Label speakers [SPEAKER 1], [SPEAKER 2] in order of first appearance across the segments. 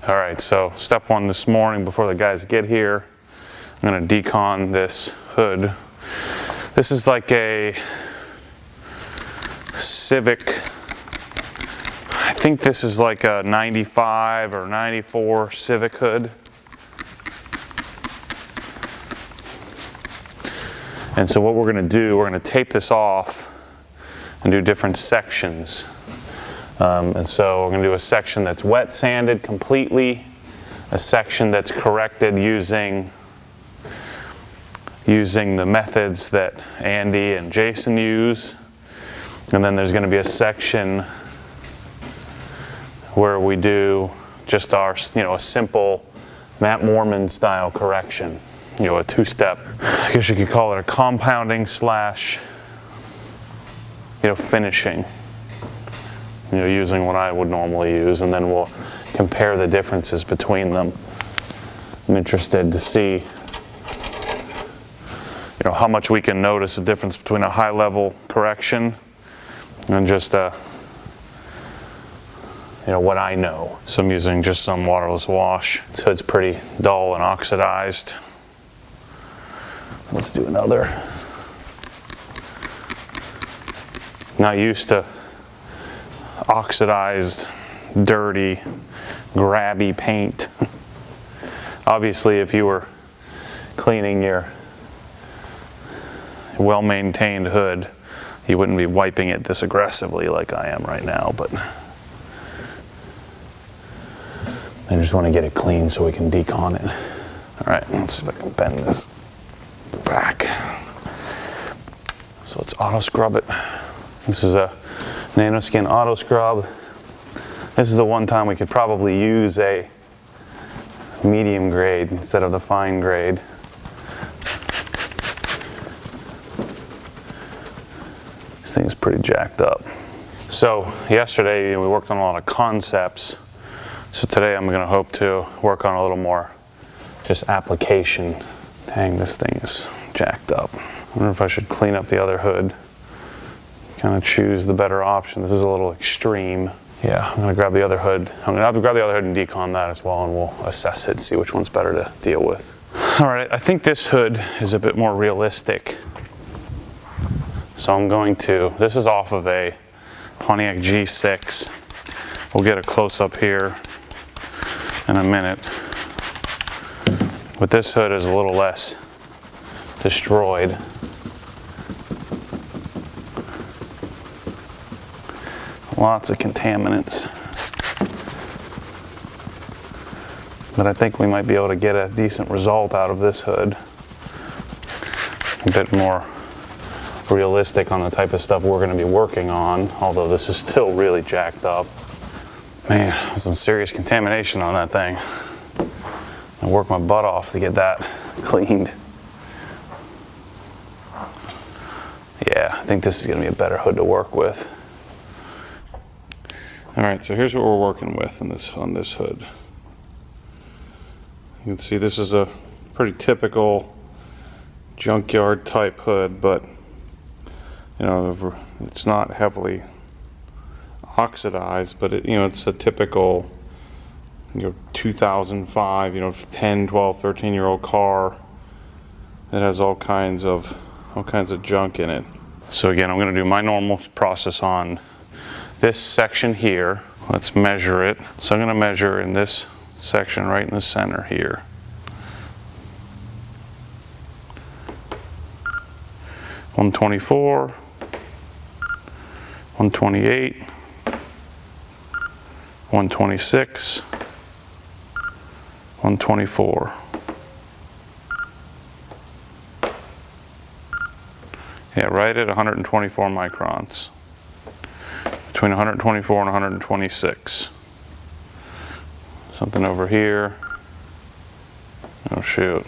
[SPEAKER 1] All right, so step one this morning before the guys get here, I'm gonna decon this hood. This is like a Civic, I think this is like a 95 or 94 Civic hood. And so what we're gonna do, we're gonna tape this off and do different sections. And so we're gonna do a section that's wet sanded completely, a section that's corrected using the methods that Andy and Jason use. And then there's gonna be a section where we do just our, a simple Matt Mormon style correction. A two-step, I guess you could call it a compounding slash, finishing, using what I would normally use, and then we'll compare the differences between them. I'm interested to see, how much we can notice the difference between a high-level correction and just what I know. So I'm using just some waterless wash. So it's pretty dull and oxidized. Let's do another. Not used to oxidized, dirty, grabby paint. Obviously, if you were cleaning your well-maintained hood, you wouldn't be wiping it this aggressively like I am right now, but I just want to get it clean so we can decon it. All right, let's see if I can bend this back. So let's auto scrub it. This is a NanoSkin auto scrub. This is the one time we could probably use a medium grade instead of the fine grade. This thing is pretty jacked up. So yesterday we worked on a lot of concepts. So today I'm gonna hope to work on a little more just application. Dang, this thing is jacked up. I wonder if I should clean up the other hood. Kind of choose the better option. This is a little extreme. Yeah, I'm gonna grab the other hood. I'm gonna have to grab the other hood and decon that as well, and we'll assess it and see which one's better to deal with. All right, I think this hood is a bit more realistic. So I'm going to, this is off of a Pontiac G6. We'll get a close up here in a minute. But this hood is a little less destroyed. Lots of contaminants. But I think we might be able to get a decent result out of this hood. A bit more realistic on the type of stuff we're going to be working on, although this is still really jacked up. Man, some serious contamination on that thing. I worked my butt off to get that cleaned. Yeah, I think this is going to be a better hood to work with. All right, so here's what we're working with on this hood. You can see this is a pretty typical junkyard type hood, but it's not heavily oxidized, but it's a typical 2005 10, 12, 13-year-old car that has all kinds of junk in it. So again, I'm going to do my normal process on this section here. Let's measure it. So I'm going to measure in this section right in the center here. .124, 128, 126, 124. Yeah, right at 124 microns. Between 124 and 126. Something over here. Oh shoot.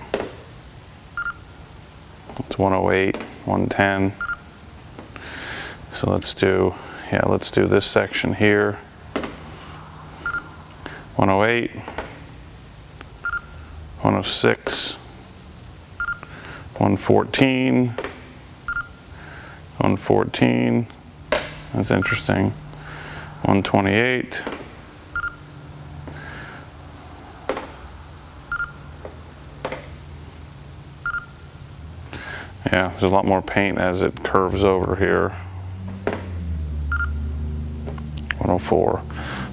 [SPEAKER 1] It's 108, 110. So let's do this section here. 108, 106, 114, 114. That's interesting. 128, Yeah, there's a lot more paint as it curves over here. 104.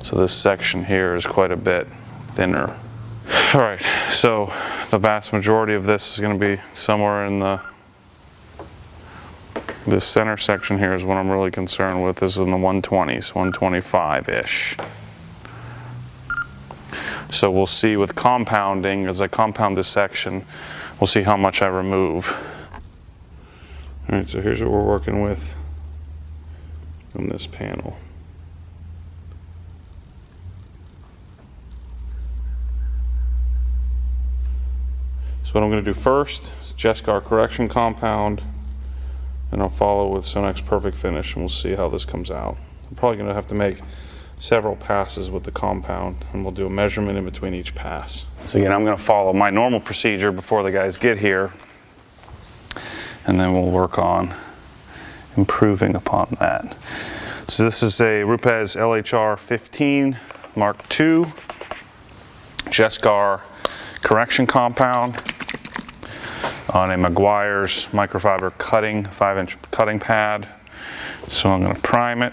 [SPEAKER 1] So this section here is quite a bit thinner. All right, so the vast majority of this is going to be somewhere in this center section here is what I'm really concerned with. This is in the 120s, 125-ish. So we'll see with compounding, as I compound this section, we'll see how much I remove. All right, so here's what we're working with on this panel. So what I'm going to do first is Jescar correction compound, and I'll follow with Sonex perfect finish, and we'll see how this comes out. I'm probably going to have to make several passes with the compound, and we'll do a measurement in between each pass. So again, I'm going to follow my normal procedure before the guys get here, and then we'll work on improving upon that. So this is a Rupes LHR 15 Mark II Jescar correction compound on a Meguiar's microfiber cutting, 5-inch cutting pad. So I'm going to prime it.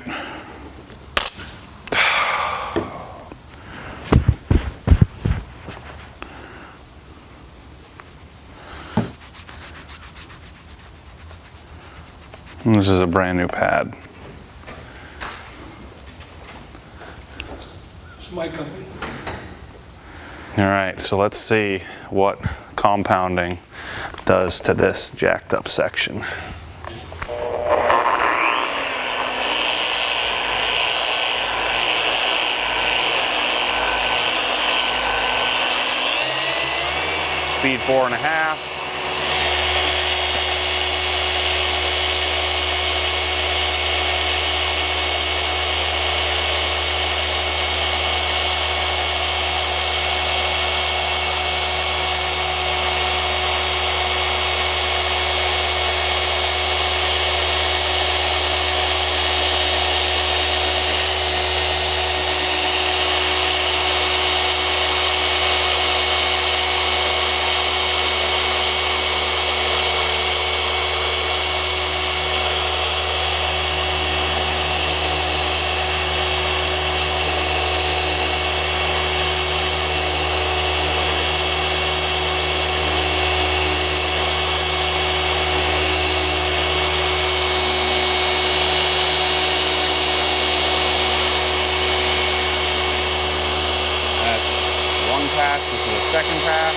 [SPEAKER 1] And this is a brand new pad.
[SPEAKER 2] It's my company.
[SPEAKER 1] All right, so let's see what compounding does to this jacked up section. Speed 4.5. This is the second pass.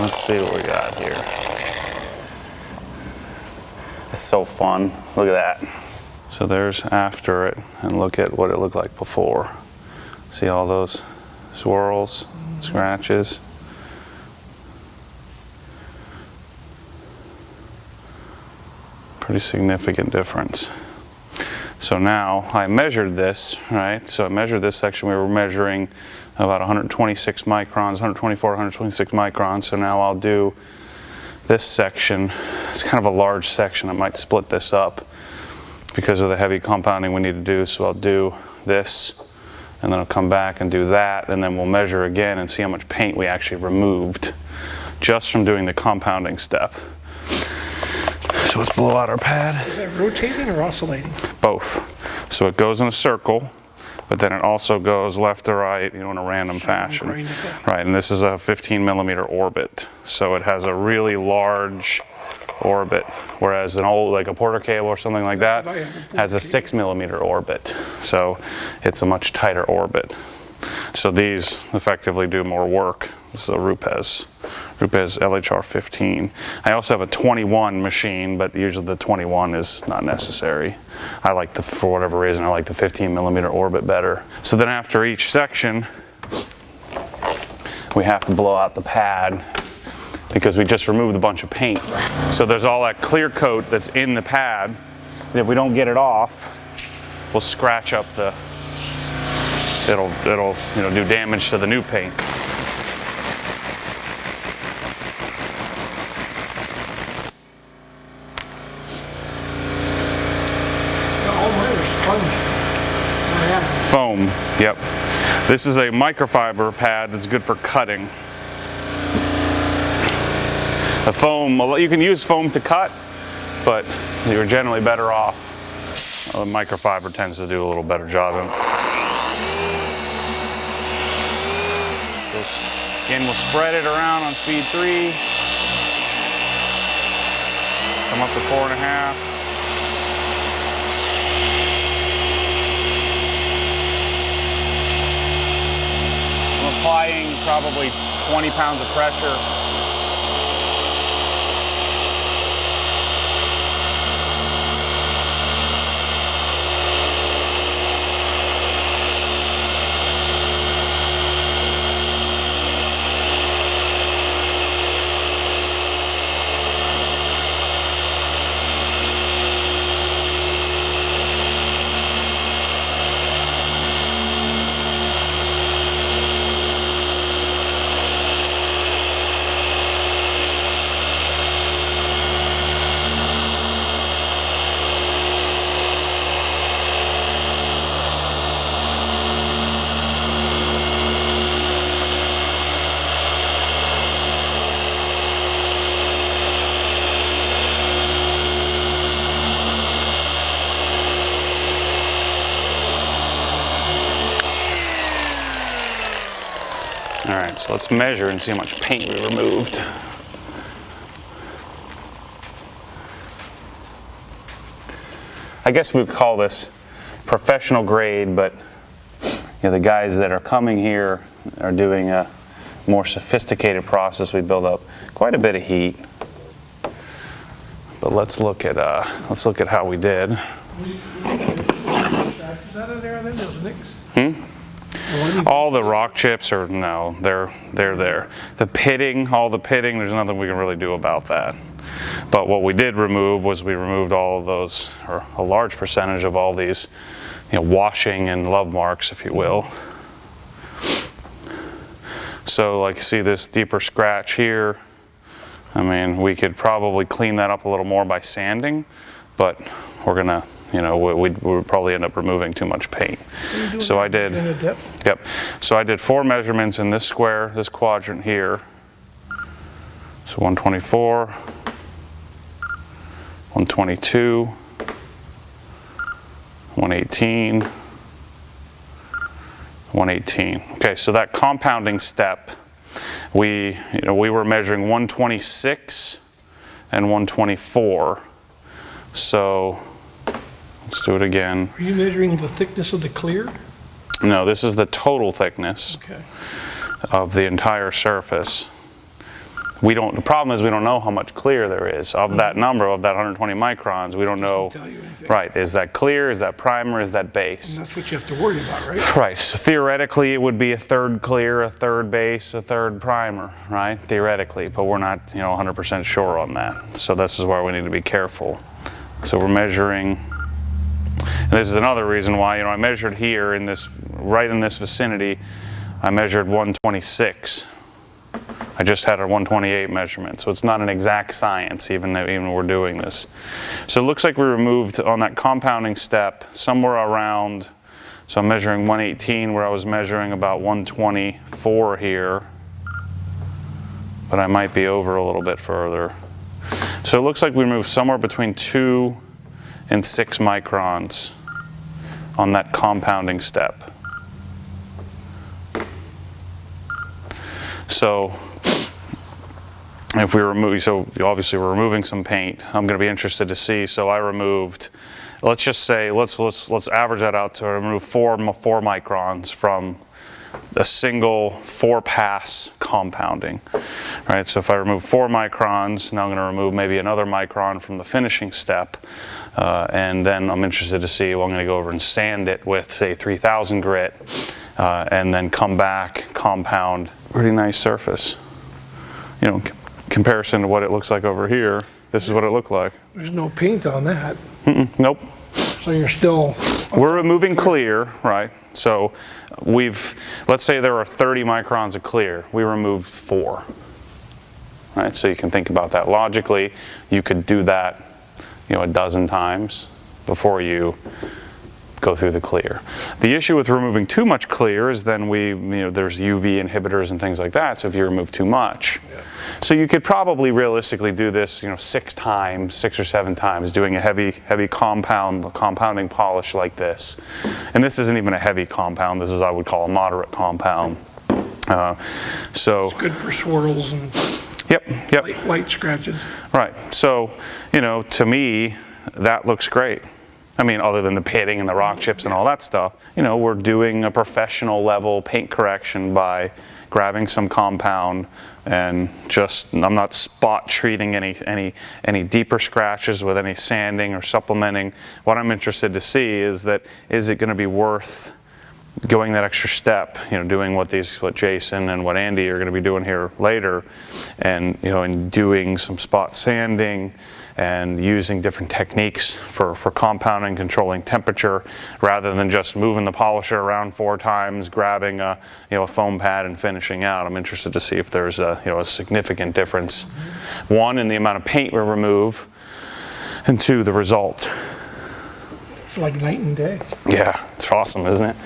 [SPEAKER 1] Let's see what we got here. It's so fun. Look at that. So there's after it, and look at what it looked like before. See all those swirls, scratches. Pretty significant difference. So now I measured this, right? So I measured this section. We were measuring about 126 microns, 124, 126 microns. So now I'll do this section. It's kind of a large section. I might split this up because of the heavy compounding we need to do. So I'll do this, and then I'll come back and do that, and then we'll measure again and see how much paint we actually removed just from doing the compounding step. So let's blow out our pad.
[SPEAKER 2] Is that rotating or oscillating?
[SPEAKER 1] Both. So it goes in a circle, but then it also goes left to right, you know, in a random fashion. Right, and this is a 15 millimeter orbit. So it has a really large orbit, whereas an old, like a Porter cable or something like that,
[SPEAKER 2] That's what I have, a Porter
[SPEAKER 1] has a
[SPEAKER 2] cable.
[SPEAKER 1] 6 mm orbit. So it's a much tighter orbit. So these effectively do more work. This is a Rupes LHR 15. I also have a 21 machine, but usually the 21 is not necessary. I like the, for whatever reason, I like the 15 mm orbit better. So then after each section, we have to blow out the pad because we just removed a bunch of paint. So there's all that clear coat that's in the pad, and if we don't get it off, we'll scratch up the, it'll do damage to the new paint.
[SPEAKER 2] All mine are sponge. I have
[SPEAKER 1] Foam, yep. This is a microfiber pad that's good for cutting. The foam, you can use foam to cut, but you're generally better off. The microfiber tends to do a little better job. Again, we'll spread it around on speed 3. Come up to 4.5. I'm applying probably 20 pounds of pressure. All right, so let's measure and see how much paint we removed. I guess we would call this professional grade, but the guys that are coming here are doing a more sophisticated process. We build up quite a bit of heat. But let's look at how we did.
[SPEAKER 2] Is that in there then, those nicks?
[SPEAKER 1] All the rock chips are, no, they're there. The pitting, all the pitting, there's nothing we can really do about that. But what we did remove was we removed all of those, or a large percentage of all these, washing and love marks, if you will. So like you see this deeper scratch here. I mean, we could probably clean that up a little more by sanding, but we're gonna, we would probably end up removing too much paint. So I did, yep. So I did 4 measurements in this square, this quadrant here. So 124, 122, 118, 118. Okay, so that compounding step, we were measuring 126 and 124. So let's do it again.
[SPEAKER 2] Are you measuring the thickness of the clear?
[SPEAKER 1] No, this is the total thickness of the entire surface. The problem is we don't know how much clear there is of that number, of that 120 microns. We don't know, right, is that clear, is that primer, is that base?
[SPEAKER 2] And that's what you have to worry about, right?
[SPEAKER 1] Right, so theoretically it would be a third clear, a third base, a third primer, right, theoretically, but we're not 100% sure on that. So this is why we need to be careful. So we're measuring, and this is another reason why, I measured here in this, right in this vicinity, I measured 126. I just had a 128 measurement, so it's not an exact science even when we're doing this. So it looks like we removed on that compounding step somewhere around, so I'm measuring 118 where I was measuring about 124 here, but I might be over a little bit further. So it looks like we removed somewhere between 2 and 6 microns on that compounding step. So if we remove, so obviously we're removing some paint. I'm going to be interested to see. So I removed, let's just say, let's average that out to remove four microns from a single 4-pass compounding. Right. So if I remove 4 microns, now I'm going to remove maybe another micron from the finishing step, and then I'm interested to see. Well, I'm going to go over and sand it with, say, 3000 grit, and then come back, compound. Pretty nice surface. You know, comparison to what it looks like over here, this is what it looked like.
[SPEAKER 2] There's no paint on that.
[SPEAKER 1] Nope.
[SPEAKER 2] So you're still...
[SPEAKER 1] We're removing clear, right? So let's say there are 30 microns of clear. We removed 4. Right? So you can think about that logically. You could do that, you know, a dozen times before you go through the clear. The issue with removing too much clear is then there's UV inhibitors and things like that. So if you remove too much, so you could probably realistically do this, 6 or 7 times, doing a heavy compounding polish like this. And this isn't even a heavy compound. This is, I would call, a moderate compound. So
[SPEAKER 2] it's good for swirls and
[SPEAKER 1] yep.
[SPEAKER 2] light scratches.
[SPEAKER 1] Right. So, to me, that looks great. I mean, other than the pitting and the rock chips and all that stuff, we're doing a professional level paint correction by grabbing some compound and I'm not spot treating any deeper scratches with any sanding or supplementing. What I'm interested to see is it going to be worth going that extra step, doing what Jason and what Andy are going to be doing here later, and and doing some spot sanding and using different techniques for compounding, controlling temperature, rather than just moving the polisher around 4 times, grabbing a foam pad and finishing out. I'm interested to see if there's a significant difference, 1, in the amount of paint we remove, and 2, the result.
[SPEAKER 2] It's like night and day.
[SPEAKER 1] Yeah, it's awesome, isn't it?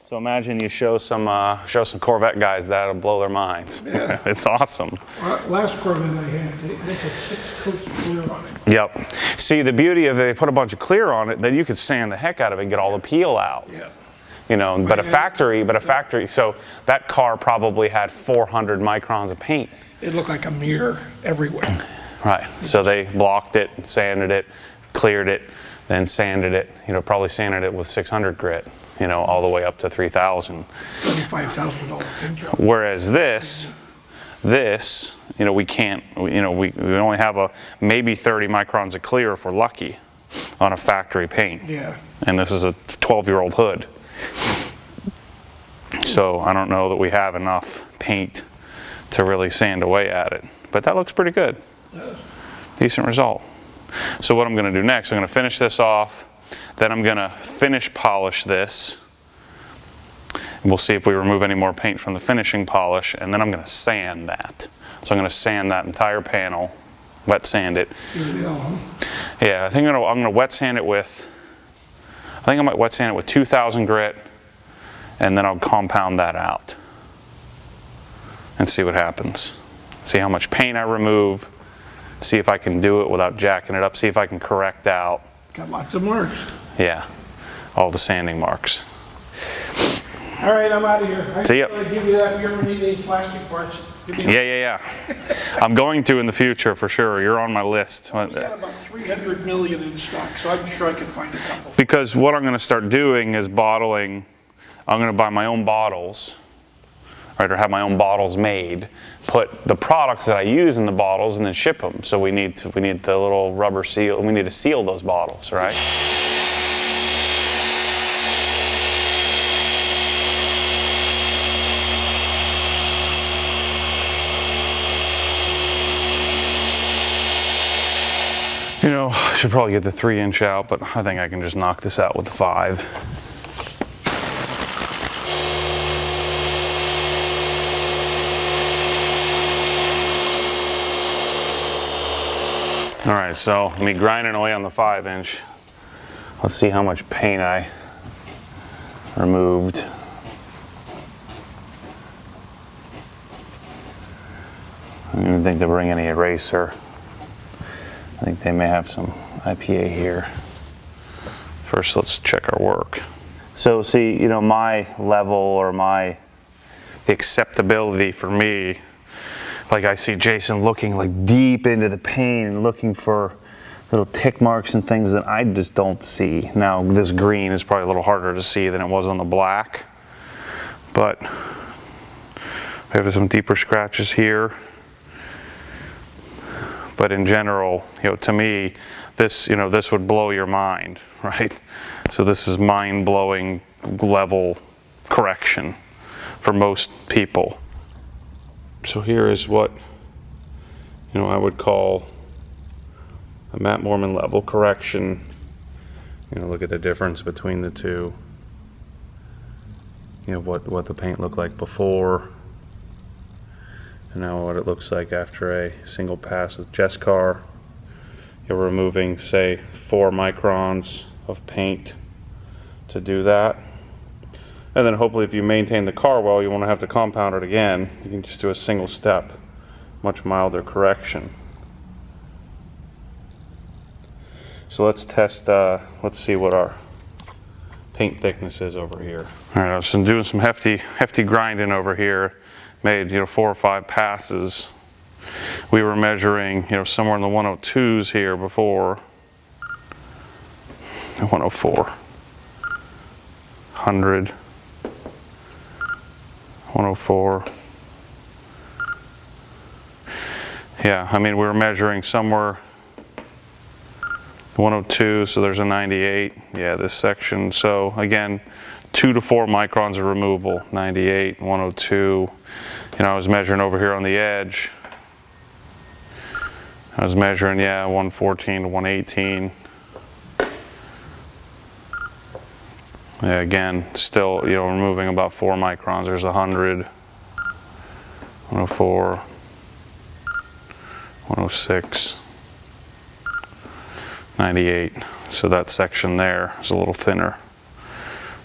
[SPEAKER 1] So imagine you show some Corvette guys that'll blow their minds.
[SPEAKER 2] Yeah.
[SPEAKER 1] It's awesome.
[SPEAKER 2] Last Corvette I had, they put 6 coats of clear on it.
[SPEAKER 1] Yep. See, the beauty of they put a bunch of clear on it, then you could sand the heck out of it and get all the peel out.
[SPEAKER 2] Yeah.
[SPEAKER 1] But a factory, so that car probably had 400 microns of paint.
[SPEAKER 2] It looked like a mirror everywhere.
[SPEAKER 1] Right. So they blocked it, sanded it, cleared it, then sanded it. Probably sanded it with 600 grit. All the way up to 3,000.
[SPEAKER 2] $75,000 paint job.
[SPEAKER 1] Whereas this, we can't, we only have maybe 30 microns of clear if we're lucky on a factory paint.
[SPEAKER 2] Yeah.
[SPEAKER 1] And this is a 12-year-old hood. So I don't know that we have enough paint to really sand away at it. But that looks pretty good.
[SPEAKER 2] It does.
[SPEAKER 1] Decent result. So what I'm going to do next, I'm going to finish this off. Then I'm going to finish polish this. And we'll see if we remove any more paint from the finishing polish. And then I'm going to sand that. So I'm going to sand that entire panel, wet sand it. Yeah, I think I'm going to wet sand it with, I might wet sand it with 2,000 grit. And then I'll compound that out. And see what happens. See how much paint I remove. See if I can do it without jacking it up. See if I can correct out.
[SPEAKER 2] Got lots of marks.
[SPEAKER 1] Yeah, all the sanding marks.
[SPEAKER 2] All right, I'm out of here.
[SPEAKER 1] See ya.
[SPEAKER 2] I'm going to give you that if you ever need any plastic parts.
[SPEAKER 1] Yeah. I'm going to in the future for sure. You're on my list.
[SPEAKER 2] I've got about 300 million in stock, so I'm sure I can find a couple.
[SPEAKER 1] Because what I'm going to start doing is bottling. I'm going to buy my own bottles, right, or have my own bottles made. Put the products that I use in the bottles and then ship them. So we need the little rubber seal. We need to seal those bottles, right? I should probably get the 3-inch out, but I think I can just knock this out with the 5. All right, so me grinding away on the 5-inch. Let's see how much paint I removed. I don't even think they bring any eraser. I think they may have some IPA here. First, let's check our work. So see, my level or my the acceptability for me. Like I see Jason looking like deep into the paint and looking for little tick marks and things that I just don't see. Now this green is probably a little harder to see than it was on the black, but we have some deeper scratches here. But in general, to me, this would blow your mind, right? So this is mind-blowing level correction for most people. So here is what I would call a Matt Mormon level correction. Look at the difference between the two. What the paint looked like before, and now what it looks like after a single pass with Jescar. You're removing, say, 4 microns of paint to do that. And then hopefully if you maintain the car well, you won't have to compound it again. You can just do a single step, much milder correction. So let's test, let's see what our paint thickness is over here. All right, I was doing some hefty grinding over here. Made 4 or 5 passes. We were measuring somewhere in the 102s here before. 104, 100, 104. Yeah, I mean we were measuring somewhere 102, so there's a 98. Yeah, this section. So again, 2 to 4 microns of removal. 98, 102. I was measuring over here on the edge. I was measuring, 114 to 118. Yeah, again, still, removing about 4 microns. There's 100, 104, 106, 98. So that section there is a little thinner.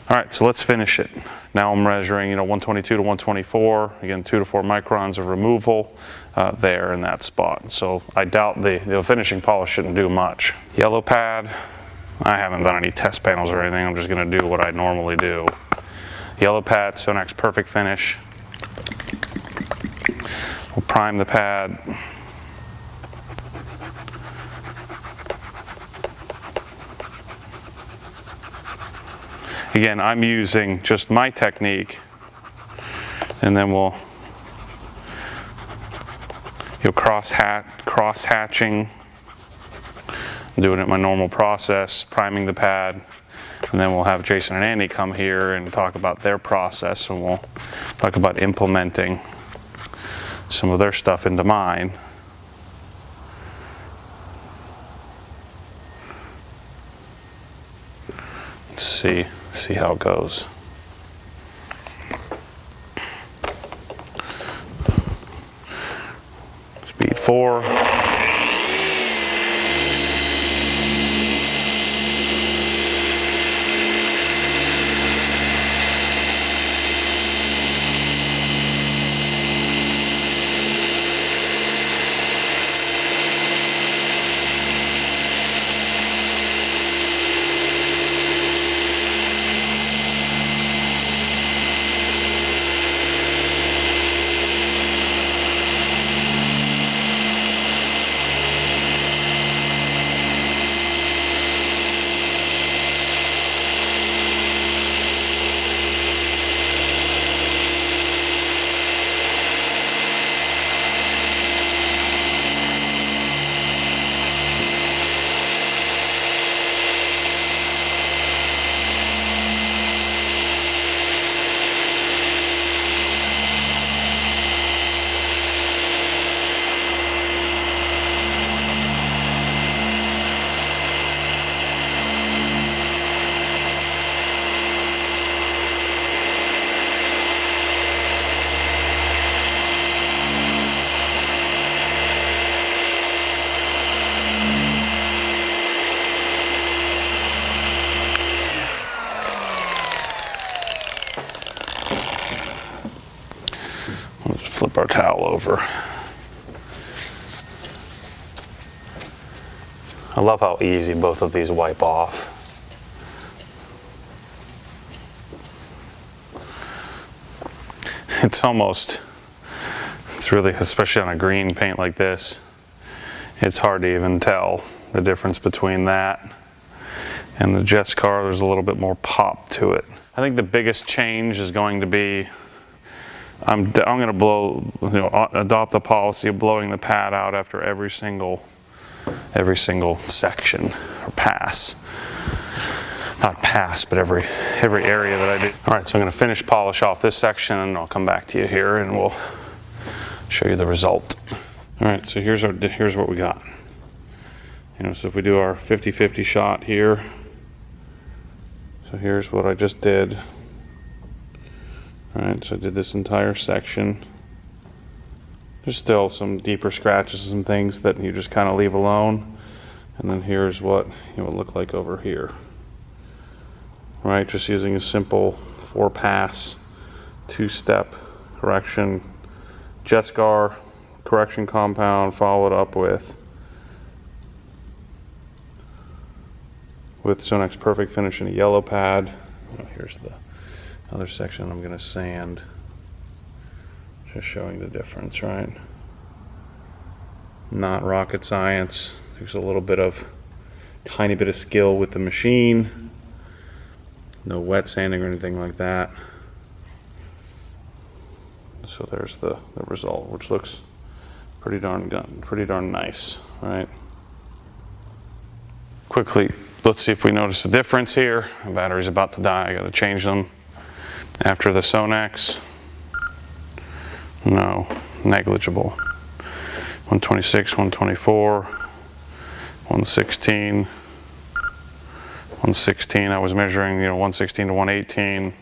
[SPEAKER 1] All right, so let's finish it. Now I'm measuring, 122 to 124. Again, 2 to 4 microns of removal there in that spot. So I doubt the finishing polish shouldn't do much. Yellow pad. I haven't done any test panels or anything. I'm just going to do what I normally do. Yellow pad, Sonax Perfect Finish. We'll prime the pad. Again, I'm using just my technique, and then we'll cross hatching, doing it my normal process, priming the pad, and then we'll have Jason and Andy come here and talk about their process, and we'll talk about implementing some of their stuff into mine. Let's see how it goes. Speed 4. Flip our towel over. I love how easy both of these wipe off. it's really, especially on a green paint like this, it's hard to even tell the difference between that and the Jescar. There's a little bit more pop to it. I think the biggest change is going to be, I'm going to adopt the policy of blowing the pad out after every single section or pass. Not pass, but every area that I do. All right, so I'm going to finish polish off this section, and I'll come back to you here, and we'll show you the result. All right, so here's what we got. So if we do our 50-50 shot here, so here's what I just did. All right, so I did this entire section. There's still some deeper scratches and things that you just kind of leave alone. And then here's what it would look like over here. Right, just using a simple 4-pass, 2-step correction, Jescar correction compound, followed up with Zone X Perfect Finish in a yellow pad. Here's the other section I'm going to sand. Just showing the difference, right? Not rocket science. There's a little bit of, tiny bit of skill with the machine. No wet sanding or anything like that. So there's the result, which looks pretty darn nice, right? Quickly, let's see if we notice a difference here. The battery's about to die. I got to change them after the Zone X. No, negligible. 126, 124, 116. 116, I was measuring, 116 to 118,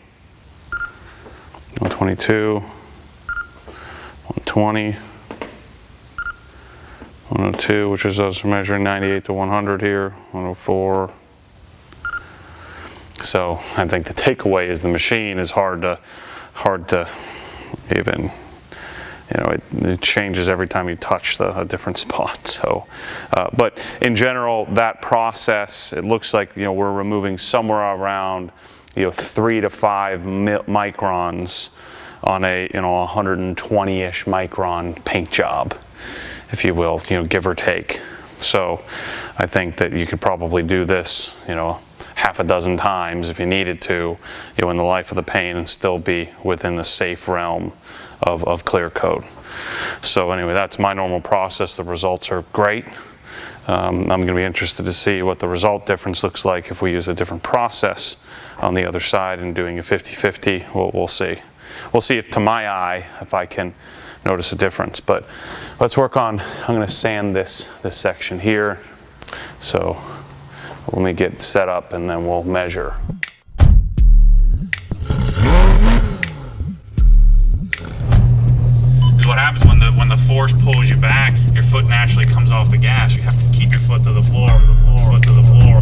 [SPEAKER 1] 122, 120, 102, which is us measuring 98 to 100 here, 104. So I think the takeaway is the machine is hard to even, it changes every time you touch a different spot. So, but in general, that process, it looks like we're removing somewhere around 3 to 5 microns on a 120-ish micron paint job, if you will, give or take. So, I think that you could probably do this, half a dozen times if you needed to, in the life of the paint, and still be within the safe realm of clear coat. So anyway, that's my normal process. The results are great. I'm going to be interested to see what the result difference looks like if we use a different process on the other side and doing a 50-50. We'll see. We'll see if, to my eye, if I can notice a difference. But let's work on, I'm going to sand this section here. So let me get set up and then we'll measure. What happens when the force pulls you back, your foot naturally comes off the gas. You have to keep your foot to the floor, foot to the floor.